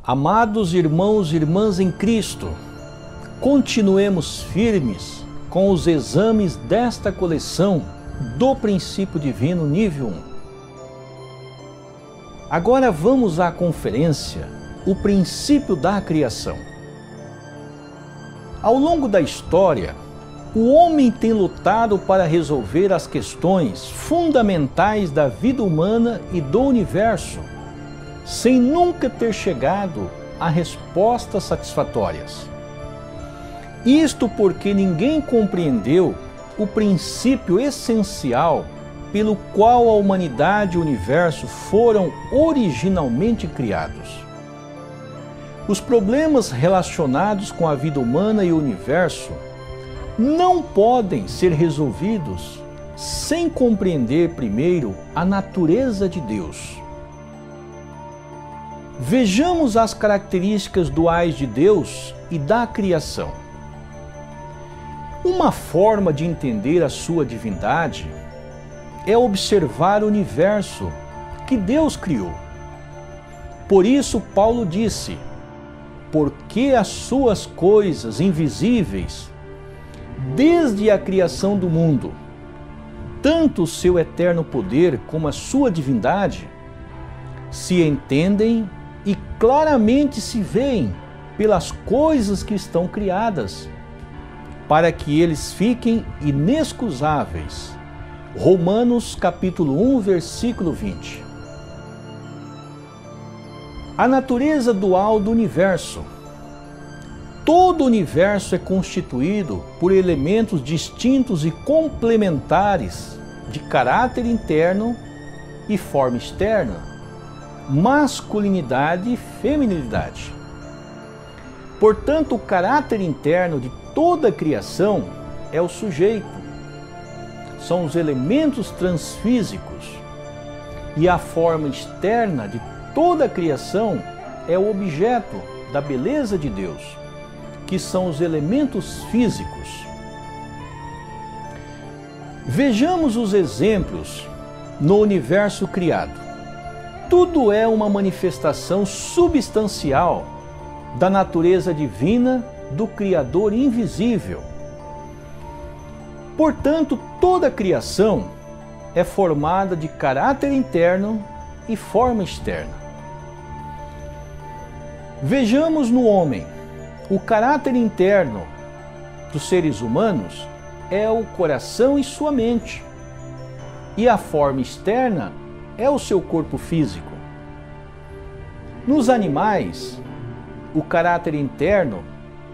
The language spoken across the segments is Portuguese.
Amados irmãos e irmãs em Cristo, continuemos firmes com os exames desta coleção do Princípio Divino nível 1. Agora vamos à conferência O Princípio da Criação. Ao longo da história, o homem tem lutado para resolver as questões fundamentais da vida humana e do universo, sem nunca ter chegado a respostas satisfatórias. Isto porque ninguém compreendeu o princípio essencial pelo qual a humanidade e o universo foram originalmente criados. Os problemas relacionados com a vida humana e o universo não podem ser resolvidos sem compreender primeiro a natureza de Deus. Vejamos as características duais de Deus e da criação. Uma forma de entender a sua divindade é observar o universo que Deus criou. Por isso, Paulo disse: porque as suas coisas invisíveis, desde a criação do mundo, tanto o seu eterno poder como a sua divindade, se entendem e claramente se veem pelas coisas que estão criadas, para que eles fiquem inexcusáveis. Romanos capítulo 1, versículo 20. A natureza dual do universo. Todo o universo é constituído por elementos distintos e complementares de caráter interno e forma externa, masculinidade e feminilidade. Portanto, o caráter interno de toda a criação é o sujeito, são os elementos transfísicos, e a forma externa de toda a criação é o objeto da beleza de Deus, que são os elementos físicos. Vejamos os exemplos no universo criado. Tudo é uma manifestação substancial da natureza divina do Criador invisível. Portanto, toda a criação é formada de caráter interno e forma externa. Vejamos no homem. O caráter interno dos seres humanos é o coração e sua mente, e a forma externa é o seu corpo físico. Nos animais, o caráter interno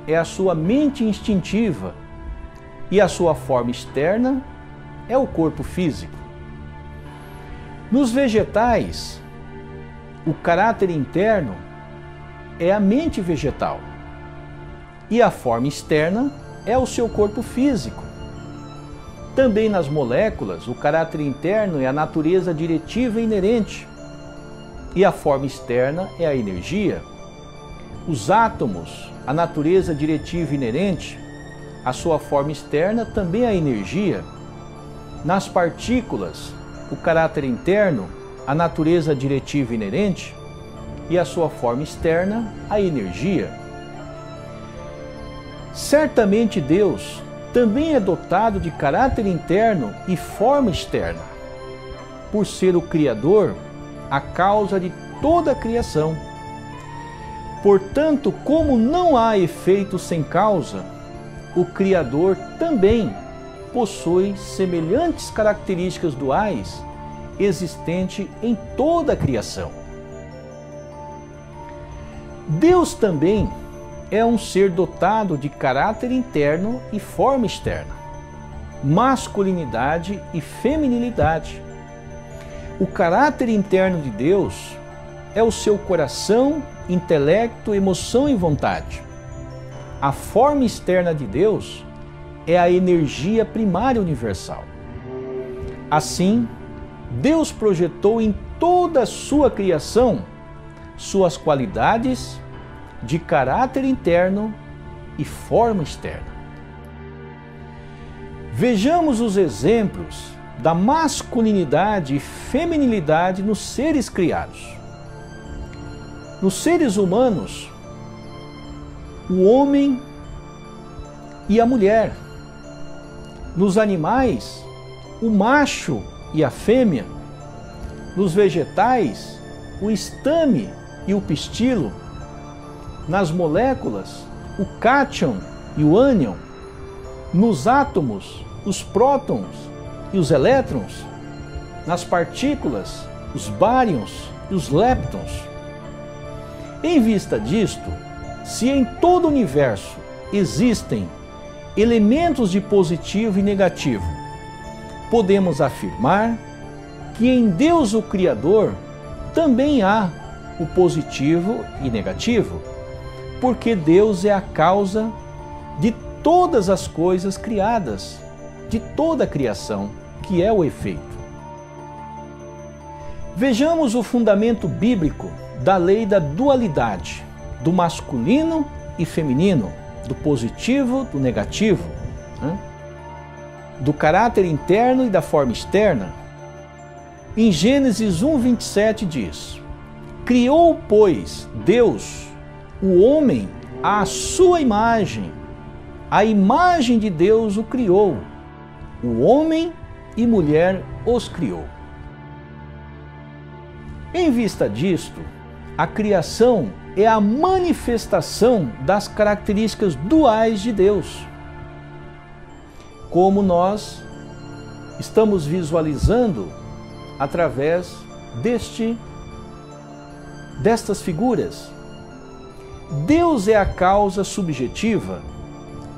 é a sua mente instintiva e a sua forma externa é o corpo físico. Nos vegetais, o caráter interno é a mente vegetal e a forma externa é o seu corpo físico. Também nas moléculas, o caráter interno é a natureza diretiva inerente e a forma externa é a energia. Os átomos, a natureza diretiva inerente, a sua forma externa também é a energia. Nas partículas, o caráter interno, a natureza diretiva inerente e a sua forma externa, a energia. Certamente Deus também é dotado de caráter interno e forma externa, por ser o Criador, a causa de toda a criação. Portanto, como não há efeito sem causa, o Criador também possui semelhantes características duais existentes em toda a criação. Deus também é um ser dotado de caráter interno e forma externa, masculinidade e feminilidade. O caráter interno de Deus é o seu coração, intelecto, emoção e vontade. A forma externa de Deus é a energia primária universal. Assim, Deus projetou em toda a sua criação suas qualidades de caráter interno e forma externa. Vejamos os exemplos da masculinidade e feminilidade nos seres criados. Nos seres humanos, o homem e a mulher. Nos animais, o macho e a fêmea. Nos vegetais, o estame e o pistilo. Nas moléculas, o cátion e o ânion. Nos átomos, os prótons e os elétrons. Nas partículas, os bárions e os leptons. Em vista disto, se em todo o universo existem elementos de positivo e negativo, podemos afirmar que em Deus o Criador também há o positivo e negativo, porque Deus é a causa de todas as coisas criadas, de toda a criação, que é o efeito. Vejamos o fundamento bíblico da lei da dualidade, do masculino e feminino, do positivo, do negativo, do caráter interno e da forma externa. Em Gênesis 1:27 diz: Criou, pois, Deus o homem à sua imagem, a imagem de Deus o criou, o homem e mulher os criou. Em vista disto, a criação é a manifestação das características duais de Deus. Como nós estamos visualizando através destas figuras. Deus é a causa subjetiva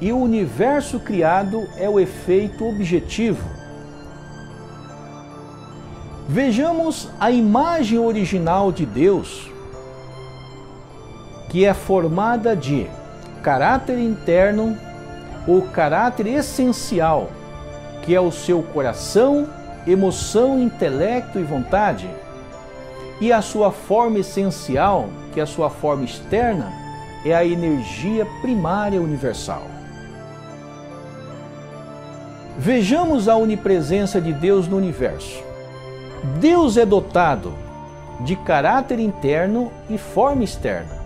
e o universo criado é o efeito objetivo. Vejamos a imagem original de Deus, que é formada de caráter interno ou caráter essencial, que é o seu coração, emoção, intelecto e vontade, e a sua forma essencial, que é a sua forma externa, é a energia primária universal. Vejamos a onipresença de Deus no universo. Deus é dotado de caráter interno e forma externa,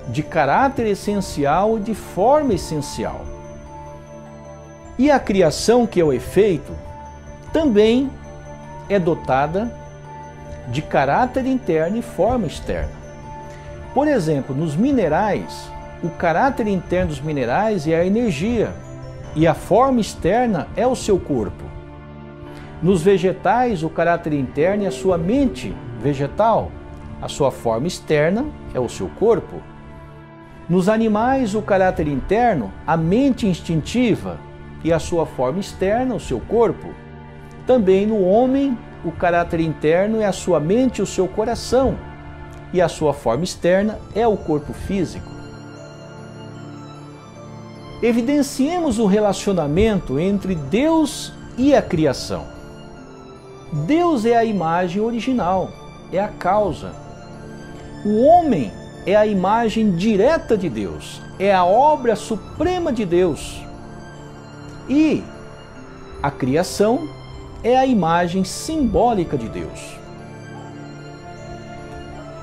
de caráter essencial e de forma essencial. E a criação, que é o efeito, também é dotada de caráter interno e forma externa. Por exemplo, nos minerais, o caráter interno dos minerais é a energia e a forma externa é o seu corpo. Nos vegetais, o caráter interno é a sua mente vegetal, a sua forma externa é o seu corpo. Nos animais, o caráter interno, a mente instintiva e a sua forma externa, o seu corpo. Também no homem, o caráter interno é a sua mente e o seu coração, e a sua forma externa é o corpo físico. Evidenciemos o relacionamento entre Deus e a criação. Deus é a imagem original, é a causa. O homem é a imagem direta de Deus, é a obra suprema de Deus. E a criação é a imagem simbólica de Deus.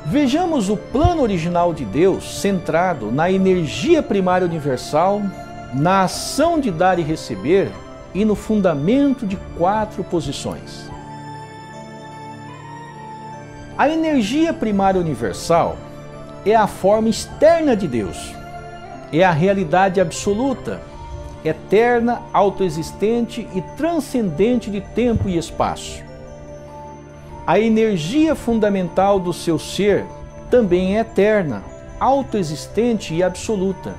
Vejamos o plano original de Deus centrado na energia primária universal, na ação de dar e receber e no fundamento de 4 posições. A energia primária universal é a forma externa de Deus, é a realidade absoluta, eterna, autoexistente e transcendente de tempo e espaço. A energia fundamental do seu ser também é eterna, autoexistente e absoluta.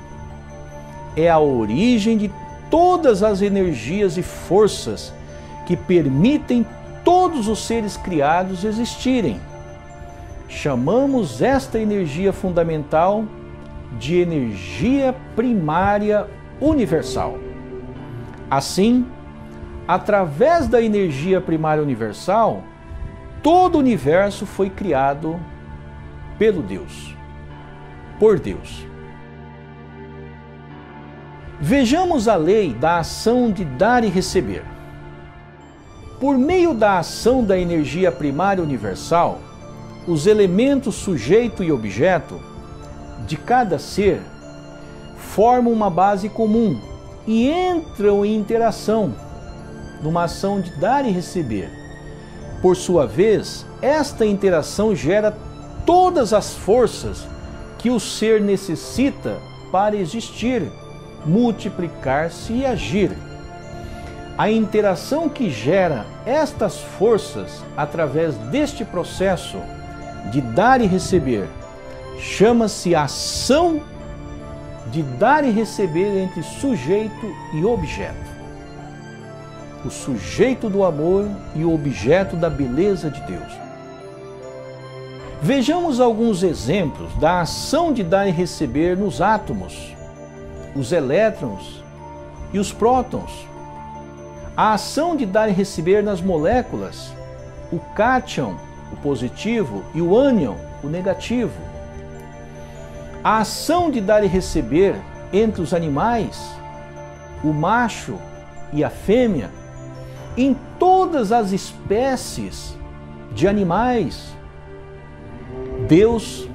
É a origem de todas as energias e forças que permitem todos os seres criados existirem. Chamamos esta energia fundamental de energia primária universal. Assim, através da energia primária universal, todo o universo foi criado por Deus. Vejamos a lei da ação de dar e receber. Por meio da ação da energia primária universal, os elementos sujeito e objeto de cada ser formam uma base comum e entram em interação numa ação de dar e receber. Por sua vez, esta interação gera todas as forças que o ser necessita para existir, multiplicar-se e agir. A interação que gera estas forças através deste processo de dar e receber chama-se ação de dar e receber entre sujeito e objeto. O sujeito do amor e o objeto da beleza de Deus. Vejamos alguns exemplos da ação de dar e receber nos átomos, os elétrons e os prótons. A ação de dar e receber nas moléculas, o cátion, o positivo, e o ânion, o negativo. A ação de dar e receber entre os animais, o macho e a fêmea, em todas as espécies de animais. Deus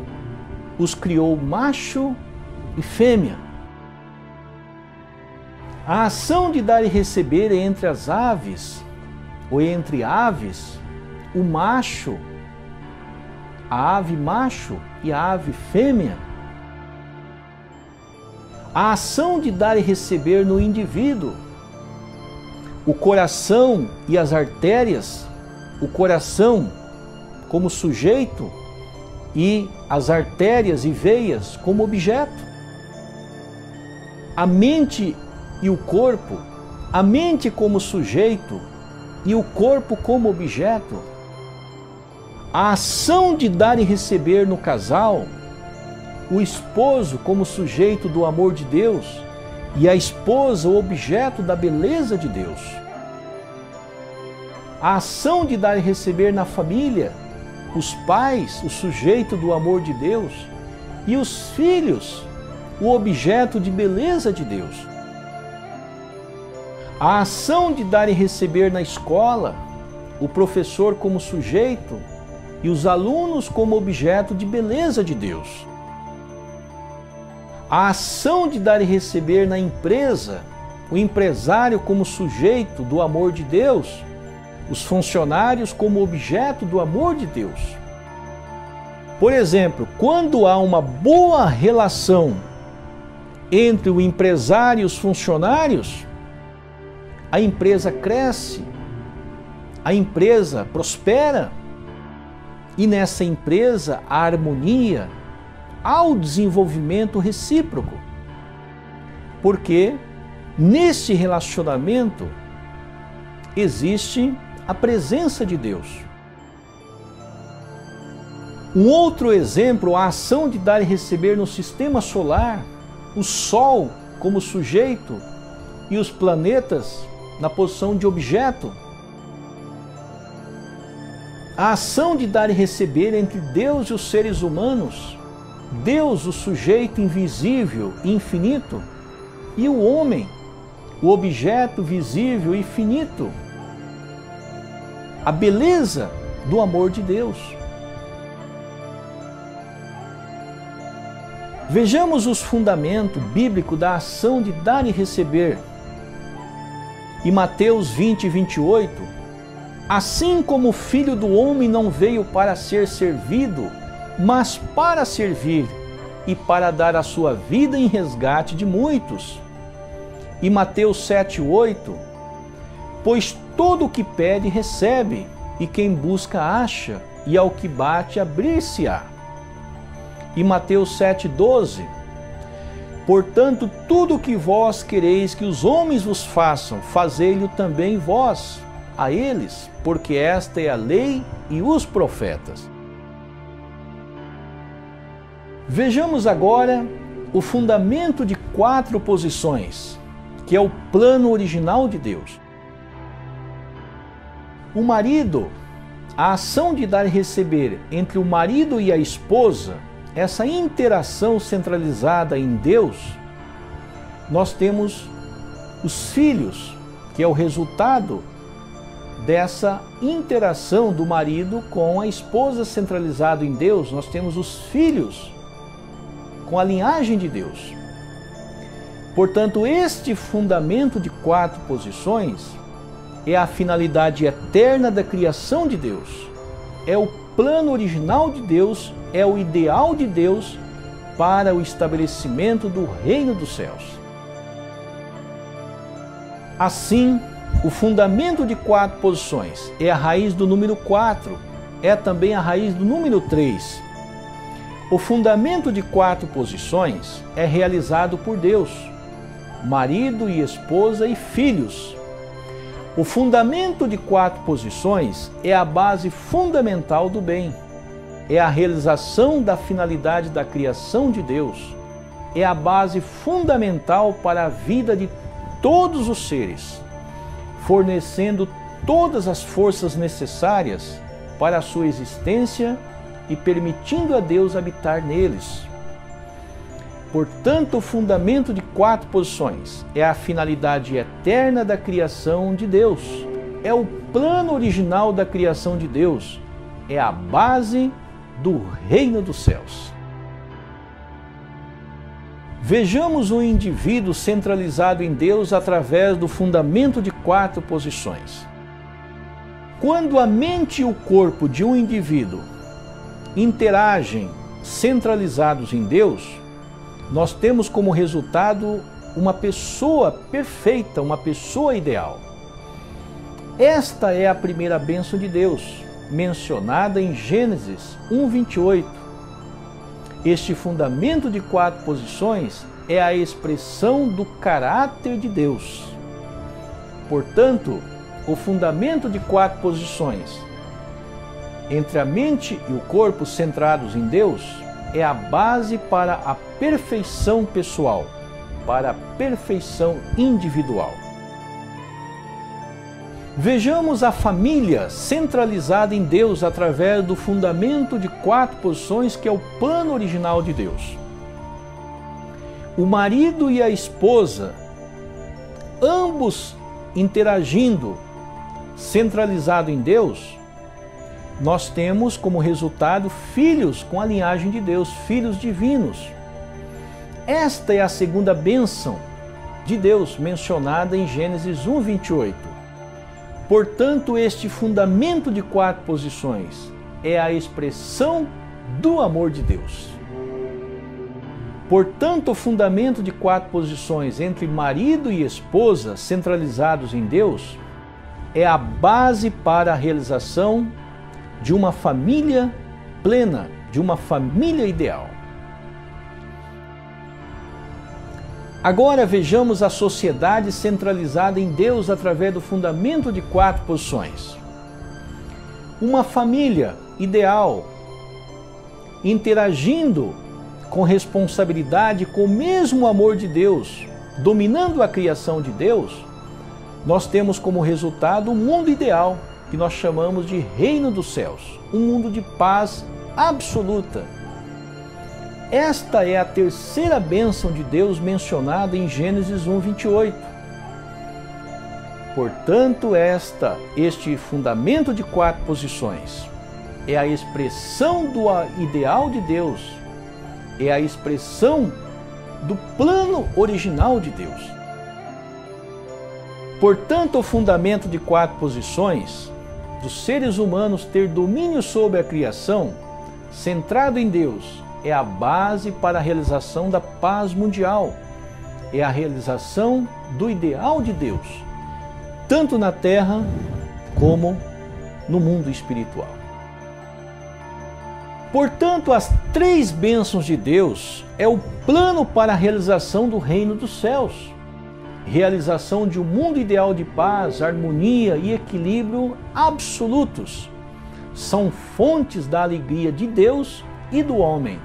os criou macho e fêmea. A ação de dar e receber entre as aves, ou entre aves, o macho, a ave macho e a ave fêmea. A ação de dar e receber no indivíduo, o coração e as artérias, o coração como sujeito e as artérias e veias como objeto. A mente e o corpo, a mente como sujeito e o corpo como objeto. A ação de dar e receber no casal, o esposo como sujeito do amor de Deus e a esposa o objeto da beleza de Deus. A ação de dar e receber na família, os pais, o sujeito do amor de Deus, e os filhos, o objeto de beleza de Deus. A ação de dar e receber na escola, o professor como sujeito e os alunos como objeto de beleza de Deus. A ação de dar e receber na empresa, o empresário como sujeito do amor de Deus, os funcionários como objeto do amor de Deus. Por exemplo, quando há uma boa relação entre o empresário e os funcionários, a empresa cresce, a empresa prospera, e nessa empresa há harmonia, há o desenvolvimento recíproco. Porque nesse relacionamento existe a presença de Deus. Um outro exemplo, a ação de dar e receber no sistema solar, o Sol como sujeito e os planetas na posição de objeto. A ação de dar e receber entre Deus e os seres humanos, Deus, o sujeito invisível e infinito, e o homem, o objeto visível e finito. A beleza do amor de Deus. Vejamos os fundamentos bíblicos da ação de dar e receber. Em Mateus 20, 28, assim como o Filho do Homem não veio para ser servido, mas para servir e para dar a sua vida em resgate de muitos. E Mateus 7, 8, pois todo o que pede recebe, e quem busca acha, e ao que bate abrir-se-á. E Mateus 7, 12, portanto, tudo o que vós quereis que os homens vos façam, fazei-lhe também vós a eles, porque esta é a lei e os profetas. Vejamos agora o fundamento de 4 posições, que é o plano original de Deus. O marido, a ação de dar e receber entre o marido e a esposa, essa interação centralizada em Deus, nós temos os filhos, que é o resultado dessa interação do marido com a esposa centralizado em Deus, nós temos os filhos com a linhagem de Deus. Portanto, este fundamento de 4 posições é a finalidade eterna da criação de Deus, é o plano original de Deus, é o ideal de Deus para o estabelecimento do reino dos céus. Assim, o fundamento de 4 posições é a raiz do número 4, é também a raiz do número 3. O fundamento de 4 posições é realizado por Deus, marido e esposa e filhos. O fundamento de 4 posições é a base fundamental do bem, é a realização da finalidade da criação de Deus, é a base fundamental para a vida de todos os seres, fornecendo todas as forças necessárias para a sua existência e permitindo a Deus habitar neles. Portanto, o fundamento de 4 posições é a finalidade eterna da criação de Deus, é o plano original da criação de Deus, é a base do reino dos céus. Vejamos o indivíduo centralizado em Deus através do fundamento de 4 posições. Quando a mente e o corpo de um indivíduo interagem centralizados em Deus, nós temos como resultado uma pessoa perfeita, uma pessoa ideal. Esta é a primeira bênção de Deus, mencionada em Gênesis 1:28. Este fundamento de 4 posições é a expressão do caráter de Deus. Portanto, o fundamento de 4 posições entre a mente e o corpo centrados em Deus é a base para a perfeição pessoal, para a perfeição individual. Vejamos a família centralizada em Deus através do fundamento de 4 posições que é o plano original de Deus. O marido e a esposa, ambos interagindo, centralizado em Deus, nós temos como resultado filhos com a linhagem de Deus, filhos divinos. Esta é a segunda bênção de Deus mencionada em Gênesis 1:28. Portanto, este fundamento de 4 posições é a expressão do amor de Deus. Portanto, o fundamento de 4 posições entre marido e esposa centralizados em Deus é a base para a realização de uma família plena, de uma família ideal. Agora vejamos a sociedade centralizada em Deus através do fundamento de 4 posições. Uma família ideal, interagindo com responsabilidade, com o mesmo amor de Deus, dominando a criação de Deus, nós temos como resultado um mundo ideal, que nós chamamos de reino dos céus, um mundo de paz absoluta. Esta é a terceira bênção de Deus mencionada em Gênesis 1:28. Portanto, este fundamento de 4 posições é a expressão do ideal de Deus, é a expressão do plano original de Deus. Portanto, o fundamento de 4 posições dos seres humanos ter domínio sobre a criação, centrado em Deus, é a base para a realização da paz mundial, é a realização do ideal de Deus, tanto na terra como no mundo espiritual. Portanto, as 3 bênçãos de Deus é o plano para a realização do reino dos céus, realização de um mundo ideal de paz, harmonia e equilíbrio absolutos. São fontes da alegria de Deus e do homem.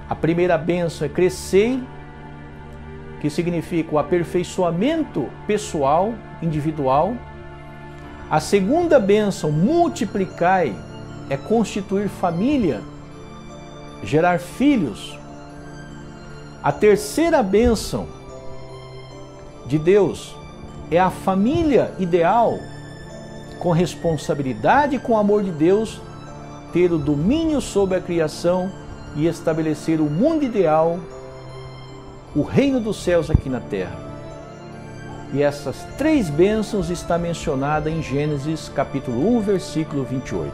A primeira bênção é crescei, que significa o aperfeiçoamento pessoal, individual. A segunda bênção, multiplicai, é constituir família, gerar filhos. A terceira bênção de Deus é a família ideal, com responsabilidade e com amor de Deus, ter o domínio sobre a criação e estabelecer o mundo ideal, o reino dos céus aqui na terra. E essas 3 bênçãos está mencionada em Gênesis capítulo 1, versículo 28.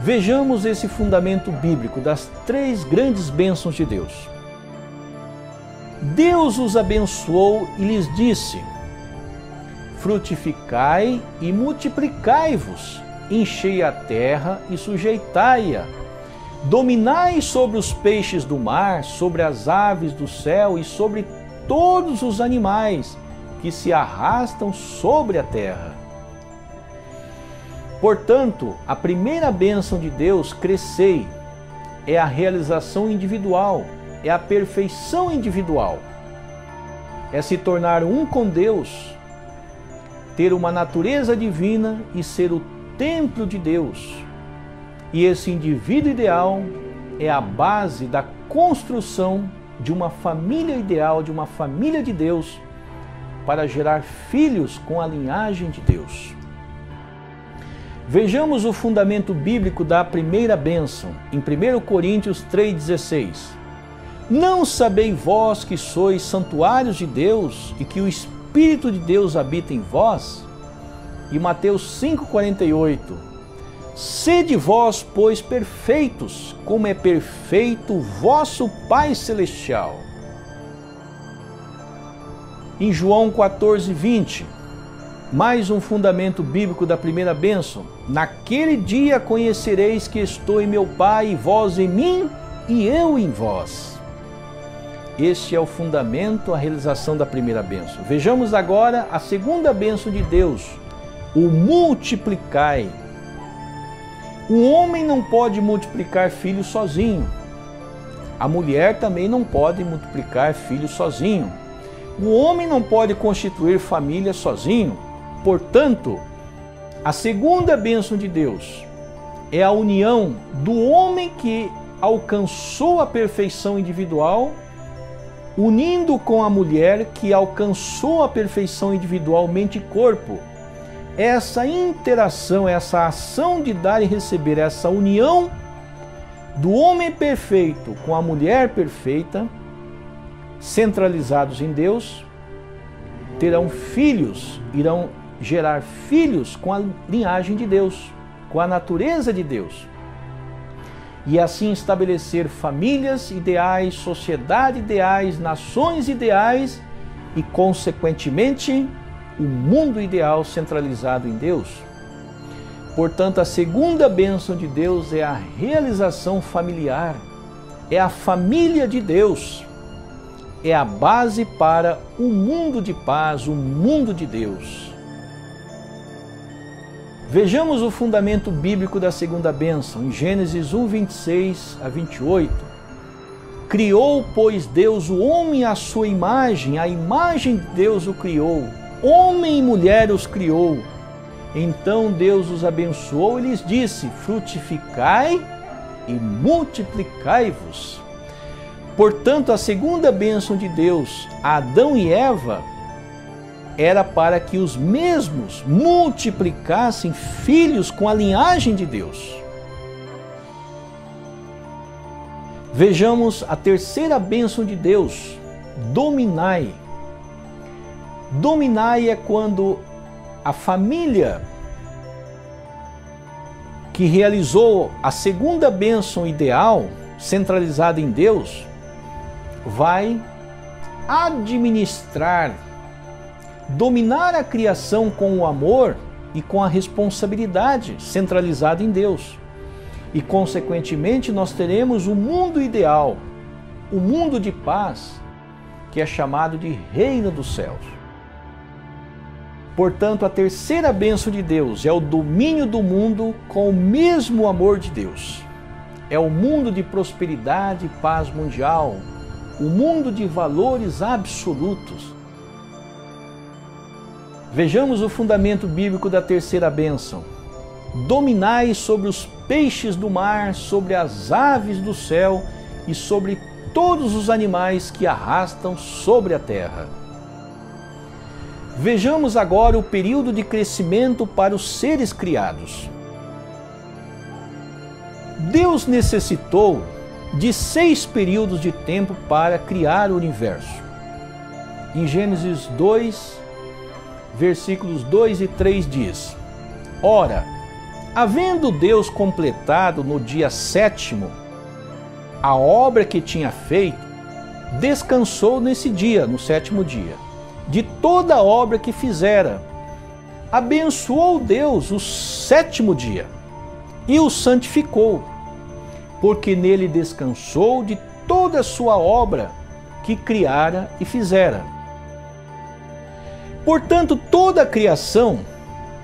Vejamos esse fundamento bíblico das 3 grandes bênçãos de Deus. Deus os abençoou e lhes disse: frutificai e multiplicai-vos, enchei a terra e sujeitai-a, dominai sobre os peixes do mar, sobre as aves do céu e sobre todos os animais que se arrastam sobre a terra. Portanto, a primeira bênção de Deus, crescei, é a realização individual, é a perfeição individual, é se tornar um com Deus, ter uma natureza divina e ser o templo de Deus. E esse indivíduo ideal é a base da construção de uma família ideal, de uma família de Deus, para gerar filhos com a linhagem de Deus. Vejamos o fundamento bíblico da primeira bênção, em 1 Coríntios 3,16. Não sabeis vós que sois santuários de Deus e que o Espírito de Deus habita em vós? E Mateus 5,48. Sede vós, pois, perfeitos, como é perfeito o vosso Pai Celestial. Em João 14,20, mais um fundamento bíblico da primeira bênção. Naquele dia conhecereis que estou em meu Pai, e vós em mim, e eu em vós. Este é o fundamento, a realização da primeira bênção. Vejamos agora a segunda bênção de Deus, o multiplicai. O homem não pode multiplicar filhos sozinho. A mulher também não pode multiplicar filhos sozinho. O homem não pode constituir família sozinho. Portanto, a segunda bênção de Deus é a união do homem que alcançou a perfeição individual, unindo com a mulher que alcançou a perfeição individual, mente e corpo. Essa interação, essa ação de dar e receber, essa união do homem perfeito com a mulher perfeita, centralizados em Deus, terão filhos, irão gerar filhos com a linhagem de Deus, com a natureza de Deus. E assim estabelecer famílias ideais, sociedade ideais, nações ideais e, consequentemente, o mundo ideal centralizado em Deus. Portanto, a segunda bênção de Deus é a realização familiar, é a família de Deus, é a base para um mundo de paz, um mundo de Deus. Vejamos o fundamento bíblico da segunda bênção, em Gênesis 1, 26 a 28. Criou, pois, Deus o homem à sua imagem, a imagem de Deus o criou, homem e mulher os criou. Então Deus os abençoou e lhes disse: frutificai e multiplicai-vos. Portanto, a segunda bênção de Deus a Adão e Eva era para que os mesmos multiplicassem filhos com a linhagem de Deus. Vejamos a terceira bênção de Deus, dominai. Dominai é quando a família que realizou a segunda bênção ideal, centralizada em Deus, vai administrar, dominar a criação com o amor e com a responsabilidade centralizada em Deus. E, consequentemente, nós teremos o mundo ideal, o mundo de paz, que é chamado de Reino dos Céus. Portanto, a terceira bênção de Deus é o domínio do mundo com o mesmo amor de Deus. É o mundo de prosperidade e paz mundial, o mundo de valores absolutos. Vejamos o fundamento bíblico da terceira bênção. Dominai sobre os peixes do mar, sobre as aves do céu e sobre todos os animais que arrastam sobre a terra. Vejamos agora o período de crescimento para os seres criados. Deus necessitou de 6 períodos de tempo para criar o universo. Em Gênesis 2, versículos 2 e 3 diz: Ora, havendo Deus completado no dia 7º a obra que tinha feito, descansou nesse dia, no 7º dia, de toda a obra que fizera. Abençoou Deus o 7º dia e o santificou, porque nele descansou de toda a sua obra que criara e fizera. Portanto, toda a criação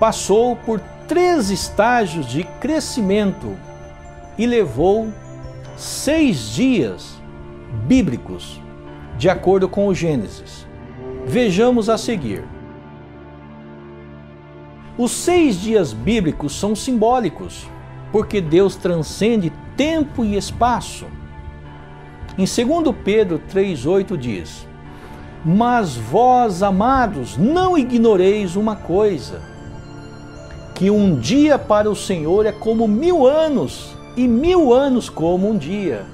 passou por 3 estágios de crescimento e levou 6 dias bíblicos, de acordo com o Gênesis. Vejamos a seguir. Os 6 dias bíblicos são simbólicos, porque Deus transcende tempo e espaço. Em 2 Pedro 3,8 diz: Mas vós, amados, não ignoreis uma coisa, que um dia para o Senhor é como 1000 anos, e 1000 anos como um dia.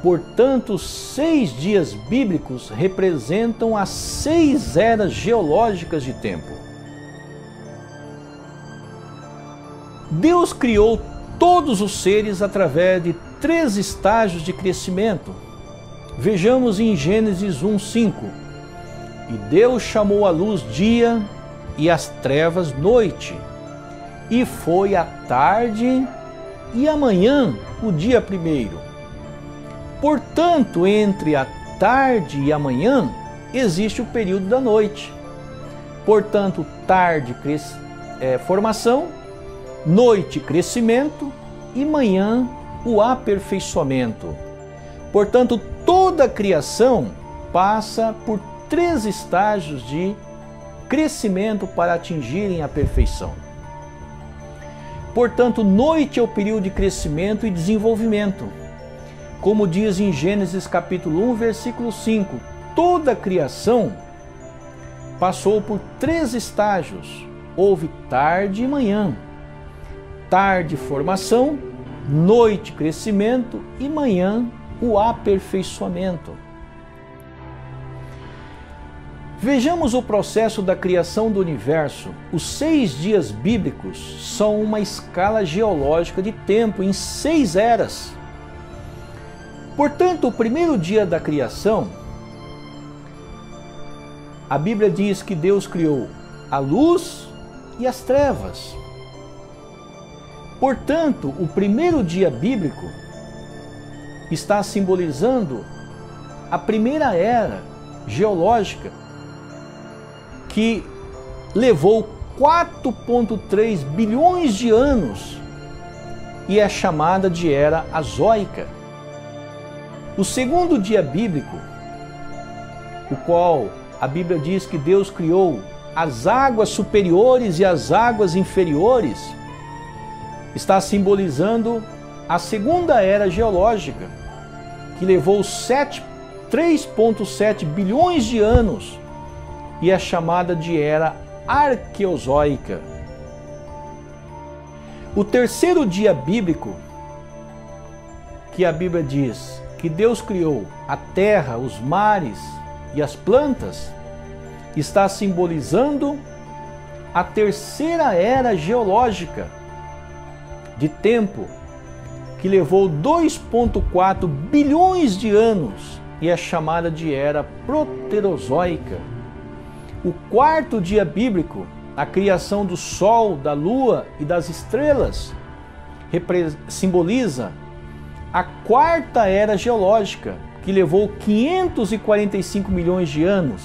Portanto, os 6 dias bíblicos representam as 6 eras geológicas de tempo. Deus criou todos os seres através de 3 estágios de crescimento. Vejamos em Gênesis 1:5. E Deus chamou a luz dia e as trevas noite. E foi a tarde e a manhã o dia primeiro. Portanto, entre a tarde e a manhã existe o período da noite. Portanto, tarde, formação, noite, crescimento e manhã, o aperfeiçoamento. Portanto, toda a criação passa por 3 estágios de crescimento para atingirem a perfeição. Portanto, noite é o período de crescimento e desenvolvimento. Como diz em Gênesis capítulo 1, versículo 5, toda a criação passou por 3 estágios. Houve tarde e manhã. Tarde, formação, noite, crescimento e manhã, o aperfeiçoamento. Vejamos o processo da criação do universo. Os 6 dias bíblicos são uma escala geológica de tempo em 6 eras. Portanto, o primeiro dia da criação, a Bíblia diz que Deus criou a luz e as trevas. Portanto, o primeiro dia bíblico está simbolizando a primeira era geológica, que levou 4,3 bilhões de anos e é chamada de Era Azoica. O segundo dia bíblico, o qual a Bíblia diz que Deus criou as águas superiores e as águas inferiores, está simbolizando a segunda era geológica, que levou 3,7 bilhões de anos e é chamada de Era Arqueozoica. O terceiro dia bíblico, que a Bíblia diz que Deus criou a terra, os mares e as plantas, está simbolizando a terceira era geológica de tempo, que levou 2,4 bilhões de anos e é chamada de Era Proterozoica. O quarto dia bíblico, a criação do Sol, da Lua e das estrelas, simboliza a quarta era geológica, que levou 545 milhões de anos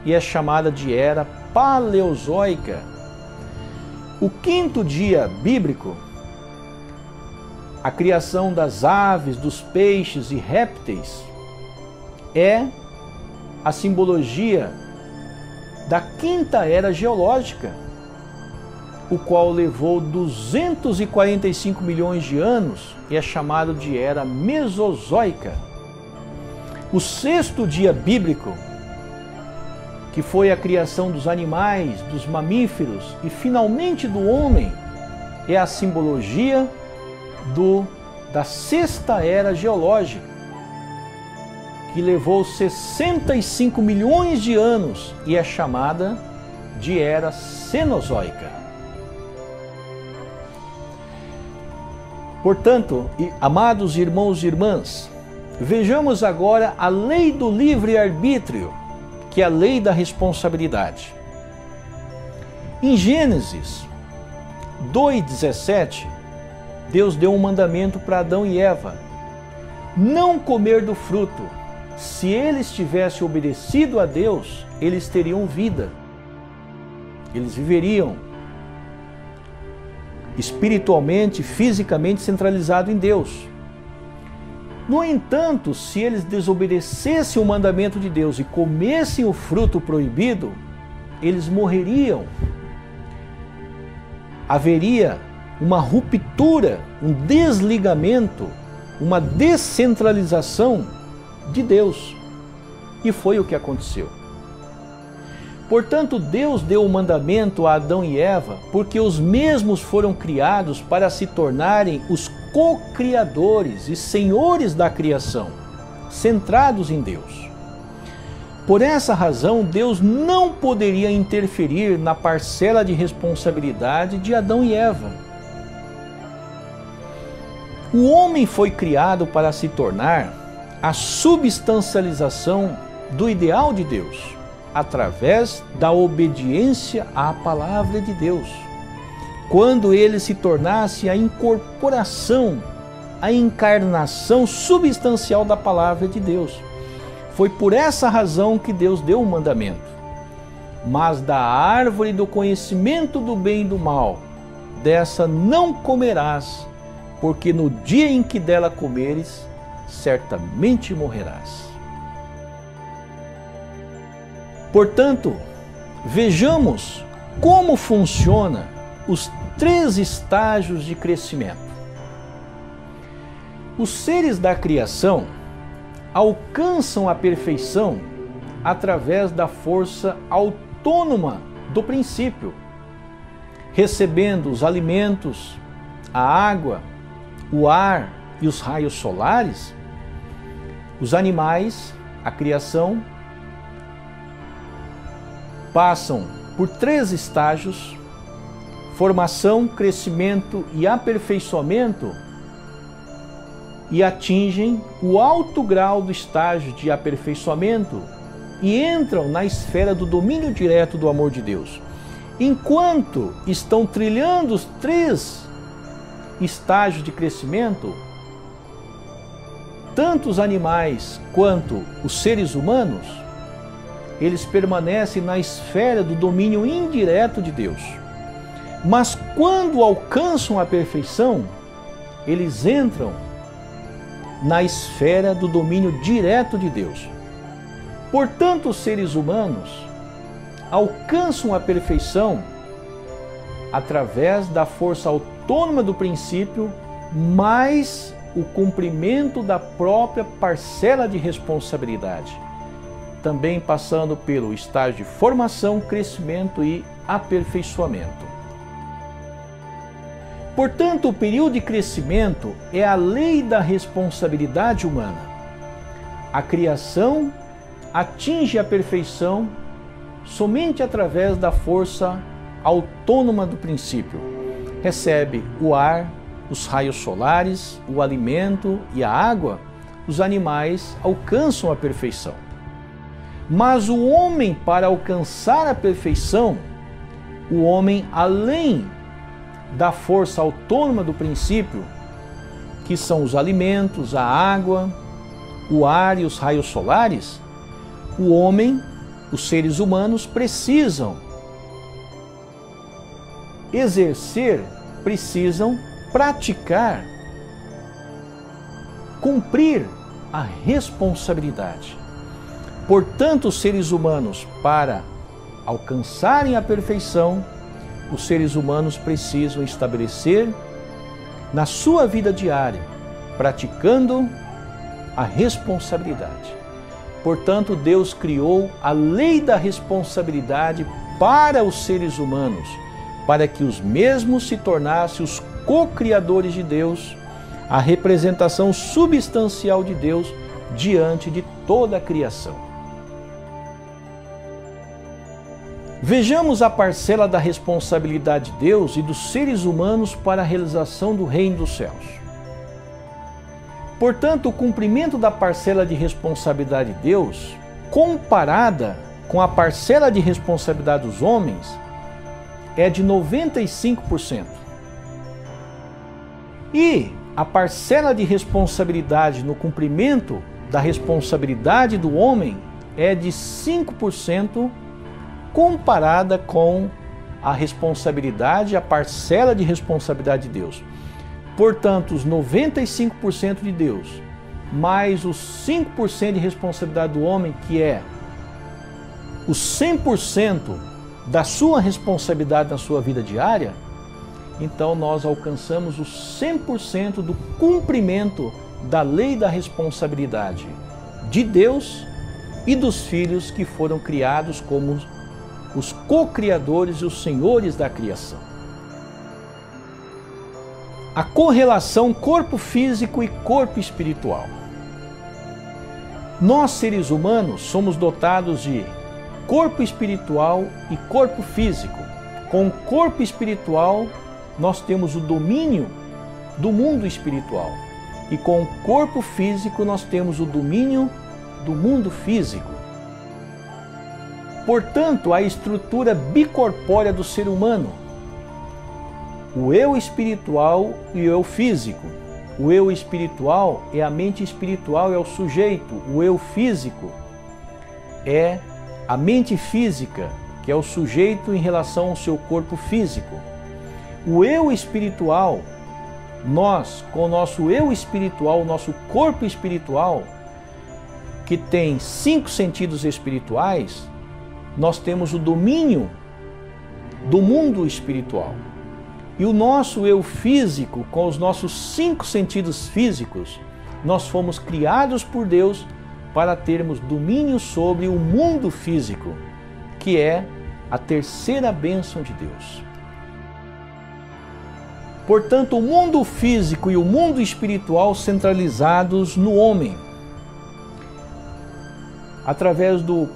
e é chamada de Era Paleozoica. O quinto dia bíblico, a criação das aves, dos peixes e répteis, é a simbologia da quinta era geológica, o qual levou 245 milhões de anos e é chamado de Era Mesozoica. O sexto dia bíblico que foi a criação dos animais, dos mamíferos e finalmente do homem, é a simbologia da sexta era geológica, que levou 65 milhões de anos e é chamada de Era Cenozoica. Portanto, amados irmãos e irmãs, vejamos agora a lei do livre-arbítrio, que é a lei da responsabilidade. Em Gênesis 2:17, Deus deu um mandamento para Adão e Eva: não comer do fruto. Se eles tivessem obedecido a Deus, eles teriam vida. Eles viveriam espiritualmente, fisicamente centralizados em Deus. No entanto, se eles desobedecessem o mandamento de Deus e comessem o fruto proibido, eles morreriam. Haveria uma ruptura, um desligamento, uma descentralização de Deus. E foi o que aconteceu. Portanto, Deus deu o mandamento a Adão e Eva porque os mesmos foram criados para se tornarem os co-criadores e senhores da criação, centrados em Deus. Por essa razão, Deus não poderia interferir na parcela de responsabilidade de Adão e Eva. O homem foi criado para se tornar a substancialização do ideal de Deus, através da obediência à palavra de Deus. Quando ele se tornasse a incorporação, a encarnação substancial da palavra de Deus. Foi por essa razão que Deus deu o mandamento: mas da árvore do conhecimento do bem e do mal, dessa não comerás, porque no dia em que dela comeres, certamente morrerás. Portanto, vejamos como funciona os 3 estágios de crescimento. Os seres da criação alcançam a perfeição através da força autônoma do princípio, recebendo os alimentos, a água, o ar e os raios solares. Os animais, a criação, passam por 3 estágios: formação, crescimento e aperfeiçoamento, e atingem o alto grau do estágio de aperfeiçoamento e entram na esfera do domínio direto do amor de Deus. Enquanto estão trilhando os 3 estágios de crescimento, tanto os animais quanto os seres humanos, eles permanecem na esfera do domínio indireto de Deus. Mas quando alcançam a perfeição, eles entram na esfera do domínio direto de Deus. Portanto, os seres humanos alcançam a perfeição através da força autônoma do princípio, mais o cumprimento da própria parcela de responsabilidade, também passando pelo estágio de formação, crescimento e aperfeiçoamento. Portanto, o período de crescimento é a lei da responsabilidade humana. A criação atinge a perfeição somente através da força autônoma do princípio. Recebe o ar, os raios solares, o alimento e a água, os animais alcançam a perfeição. Mas o homem, para alcançar a perfeição, o homem, além da força autônoma do princípio, que são os alimentos, a água, o ar e os raios solares, o homem, os seres humanos, precisam exercer, precisam praticar, cumprir a responsabilidade. Portanto, os seres humanos, para alcançarem a perfeição, os seres humanos precisam estabelecer na sua vida diária, praticando a responsabilidade. Portanto, Deus criou a lei da responsabilidade para os seres humanos, para que os mesmos se tornassem os co-criadores de Deus, a representação substancial de Deus diante de toda a criação. Vejamos a parcela da responsabilidade de Deus e dos seres humanos para a realização do reino dos céus. Portanto, o cumprimento da parcela de responsabilidade de Deus, comparada com a parcela de responsabilidade dos homens, é de 95%. E a parcela de responsabilidade no cumprimento da responsabilidade do homem é de 5%, comparada com a responsabilidade, a parcela de responsabilidade de Deus. Portanto, os 95% de Deus, mais os 5% de responsabilidade do homem, que é os 100% da sua responsabilidade na sua vida diária, então nós alcançamos os 100% do cumprimento da lei da responsabilidade de Deus e dos filhos que foram criados como os co-criadores e os senhores da criação. A correlação corpo físico e corpo espiritual. Nós, seres humanos, somos dotados de corpo espiritual e corpo físico. Com o corpo espiritual, nós temos o domínio do mundo espiritual. E com o corpo físico, nós temos o domínio do mundo físico. Portanto, a estrutura bicorpórea do ser humano, o eu espiritual e o eu físico. O eu espiritual é a mente espiritual, é o sujeito. O eu físico é a mente física, que é o sujeito em relação ao seu corpo físico. O eu espiritual, nós, com o nosso eu espiritual, o nosso corpo espiritual, que tem 5 sentidos espirituais, nós temos o domínio do mundo espiritual. E o nosso eu físico, com os nossos 5 sentidos físicos, nós fomos criados por Deus para termos domínio sobre o mundo físico, que é a terceira bênção de Deus. Portanto, o mundo físico e o mundo espiritual centralizados no homem. Através do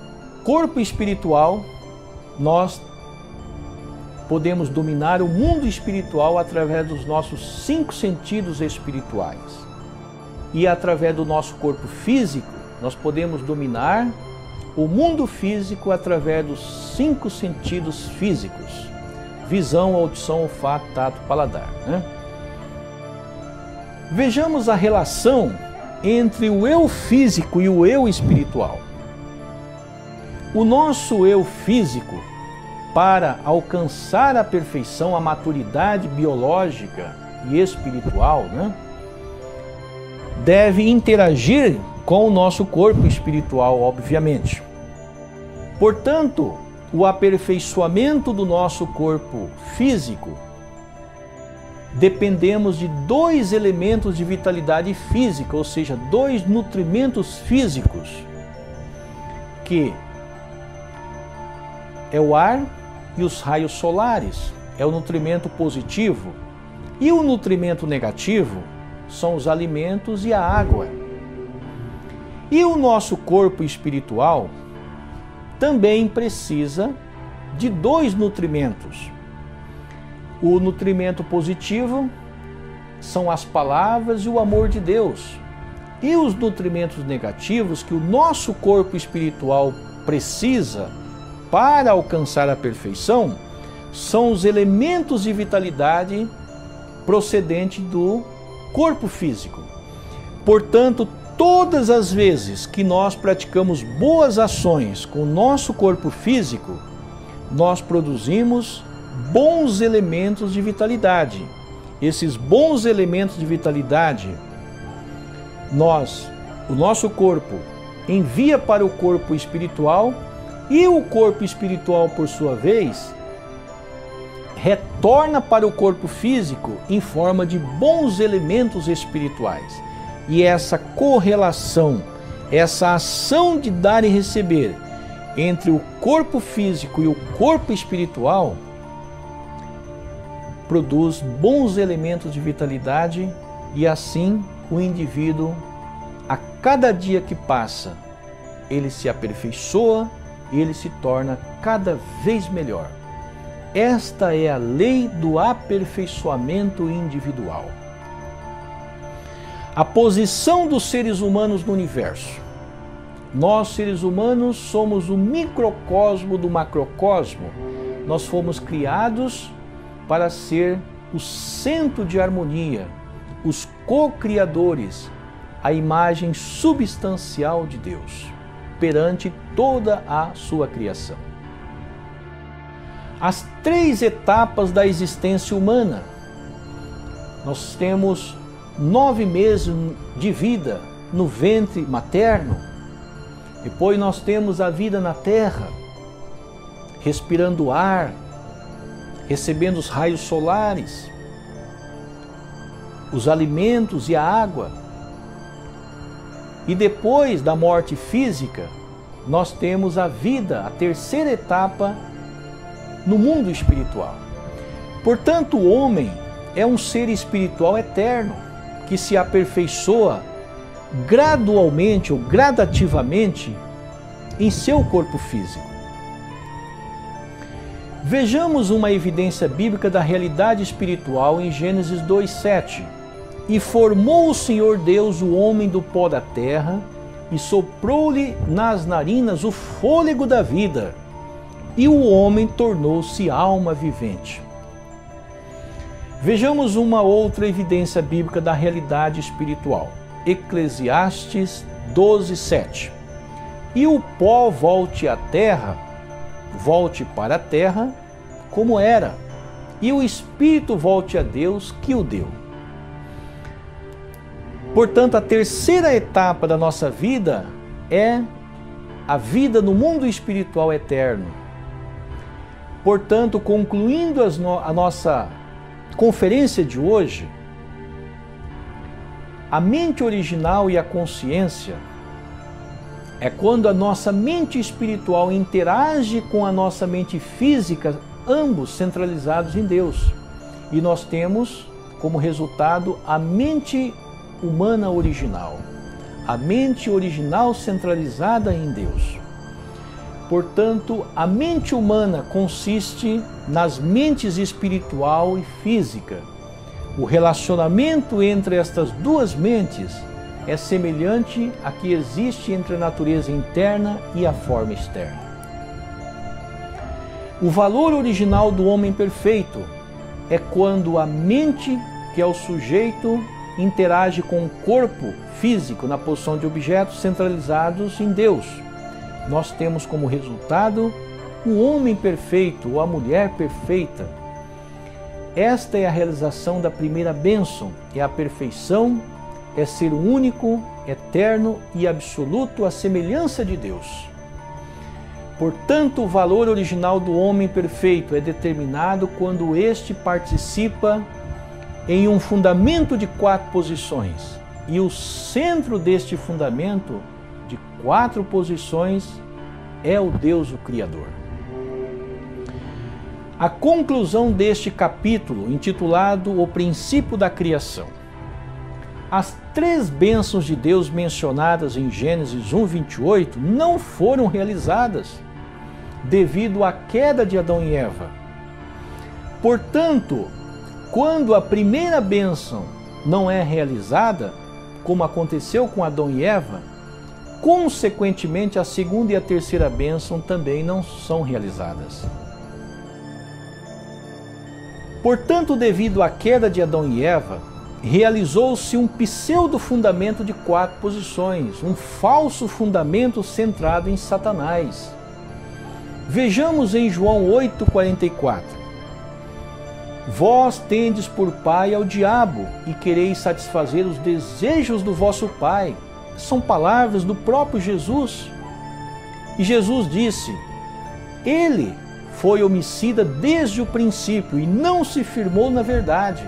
corpo espiritual, nós podemos dominar o mundo espiritual através dos nossos 5 sentidos espirituais. E através do nosso corpo físico, nós podemos dominar o mundo físico através dos 5 sentidos físicos. Visão, audição, olfato, tato, paladar. Vejamos a relação entre o eu físico e o eu espiritual. O nosso eu físico, para alcançar a perfeição, a maturidade biológica e espiritual, deve interagir com o nosso corpo espiritual, obviamente. Portanto, o aperfeiçoamento do nosso corpo físico, dependemos de 2 elementos de vitalidade física, ou seja, 2 nutrimentos físicos, que é o ar e os raios solares, é o nutrimento positivo, e o nutrimento negativo são os alimentos e a água. E o nosso corpo espiritual também precisa de 2 nutrimentos. O nutrimento positivo são as palavras e o amor de Deus. E os nutrimentos negativos que o nosso corpo espiritual precisa para alcançar a perfeição são os elementos de vitalidade procedente do corpo físico. Portanto, todas as vezes que nós praticamos boas ações com o nosso corpo físico, nós produzimos bons elementos de vitalidade. Esses bons elementos de vitalidade, o nosso corpo envia para o corpo espiritual, e o corpo espiritual, por sua vez, retorna para o corpo físico em forma de bons elementos espirituais. E essa correlação, essa ação de dar e receber entre o corpo físico e o corpo espiritual produz bons elementos de vitalidade e assim o indivíduo, a cada dia que passa, ele se aperfeiçoa e ele se torna cada vez melhor. Esta é a lei do aperfeiçoamento individual. A posição dos seres humanos no universo. Nós, seres humanos, somos o microcosmo do macrocosmo. Nós fomos criados para ser o centro de harmonia, os co-criadores, a imagem substancial de Deus, perante toda a sua criação. As 3 etapas da existência humana. Nós temos 9 meses de vida no ventre materno. Depois nós temos a vida na terra, respirando ar, recebendo os raios solares, os alimentos e a água. E depois da morte física, nós temos a vida, a 3ª etapa no mundo espiritual. Portanto, o homem é um ser espiritual eterno que se aperfeiçoa gradualmente ou gradativamente em seu corpo físico. Vejamos uma evidência bíblica da realidade espiritual em Gênesis 2:7. E formou o Senhor Deus o homem do pó da terra e soprou-lhe nas narinas o fôlego da vida, e o homem tornou-se alma vivente. Vejamos uma outra evidência bíblica da realidade espiritual. Eclesiastes 12:7. E o pó volte para a terra como era, e o espírito volte a Deus que o deu. Portanto, a 3ª etapa da nossa vida é a vida no mundo espiritual eterno. Portanto, concluindo a nossa conferência de hoje, a mente original e a consciência é quando a nossa mente espiritual interage com a nossa mente física, ambos centralizados em Deus. E nós temos como resultado a mente humana original, a mente original centralizada em Deus. Portanto, a mente humana consiste nas mentes espiritual e física. O relacionamento entre estas duas mentes é semelhante a que existe entre a natureza interna e a forma externa. O valor original do homem perfeito é quando a mente, que é o sujeito, interage com o corpo físico na posição de objetos centralizados em Deus. Nós temos como resultado o homem perfeito ou a mulher perfeita. Esta é a realização da primeira bênção, é a perfeição, é ser único, eterno e absoluto à semelhança de Deus. Portanto, o valor original do homem perfeito é determinado quando este participa em um fundamento de 4 posições. E o centro deste fundamento de 4 posições é o Deus, o Criador. A conclusão deste capítulo, intitulado O Princípio da Criação. As 3 bênçãos de Deus mencionadas em Gênesis 1:28 não foram realizadas devido à queda de Adão e Eva. Portanto, quando a primeira bênção não é realizada, como aconteceu com Adão e Eva, consequentemente a segunda e a terceira bênção também não são realizadas. Portanto, devido à queda de Adão e Eva, realizou-se um pseudo-fundamento de 4 posições, um falso fundamento centrado em Satanás. Vejamos em João 8,44. Vós tendes por pai ao diabo e quereis satisfazer os desejos do vosso pai. São palavras do próprio Jesus. E Jesus disse, ele foi homicida desde o princípio e não se firmou na verdade,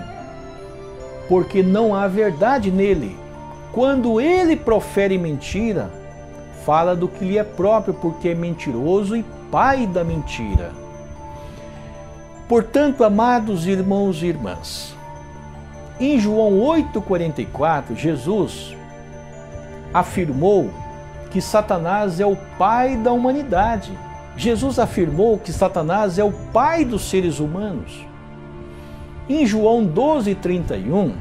porque não há verdade nele. Quando ele profere mentira, fala do que lhe é próprio, porque é mentiroso e pai da mentira. Portanto, amados irmãos e irmãs, em João 8,44, Jesus afirmou que Satanás é o pai da humanidade. Jesus afirmou que Satanás é o pai dos seres humanos. Em João 12,31,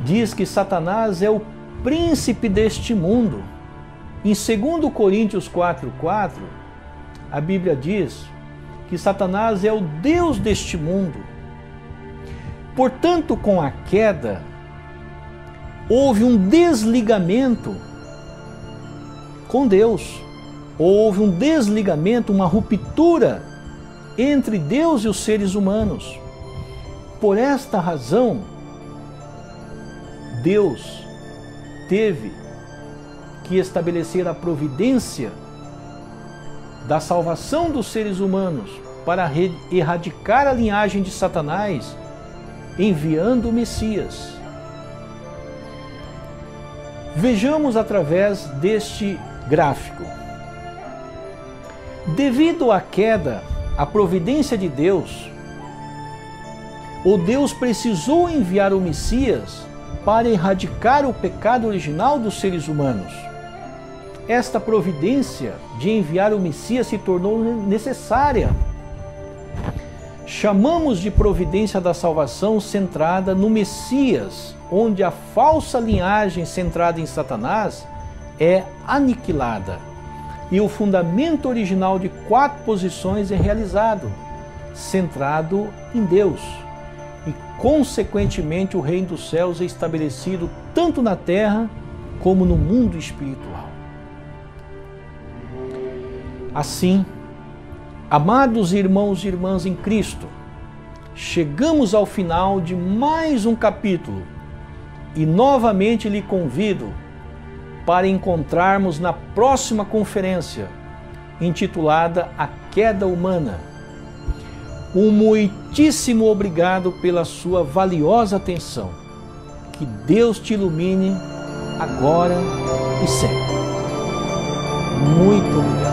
diz que Satanás é o príncipe deste mundo. Em 2 Coríntios 4,4, a Bíblia diz que Satanás é o Deus deste mundo. Portanto, com a queda, houve um desligamento com Deus. Houve um desligamento, uma ruptura entre Deus e os seres humanos. Por esta razão, Deus teve que estabelecer a providência da salvação dos seres humanos para erradicar a linhagem de Satanás, enviando o Messias. Vejamos através deste gráfico. Devido à queda, a providência de Deus, o Deus precisou enviar o Messias para erradicar o pecado original dos seres humanos. Esta providência de enviar o Messias se tornou necessária. Chamamos de providência da salvação centrada no Messias, onde a falsa linhagem centrada em Satanás é aniquilada e o fundamento original de 4 posições é realizado, centrado em Deus. E, consequentemente, o reino dos céus é estabelecido tanto na terra como no mundo espiritual. Assim, amados irmãos e irmãs em Cristo, chegamos ao final de mais um capítulo e novamente lhe convido para encontrarmos na próxima conferência, intitulada A Queda Humana. Um muitíssimo obrigado pela sua valiosa atenção. Que Deus te ilumine agora e sempre. Muito obrigado.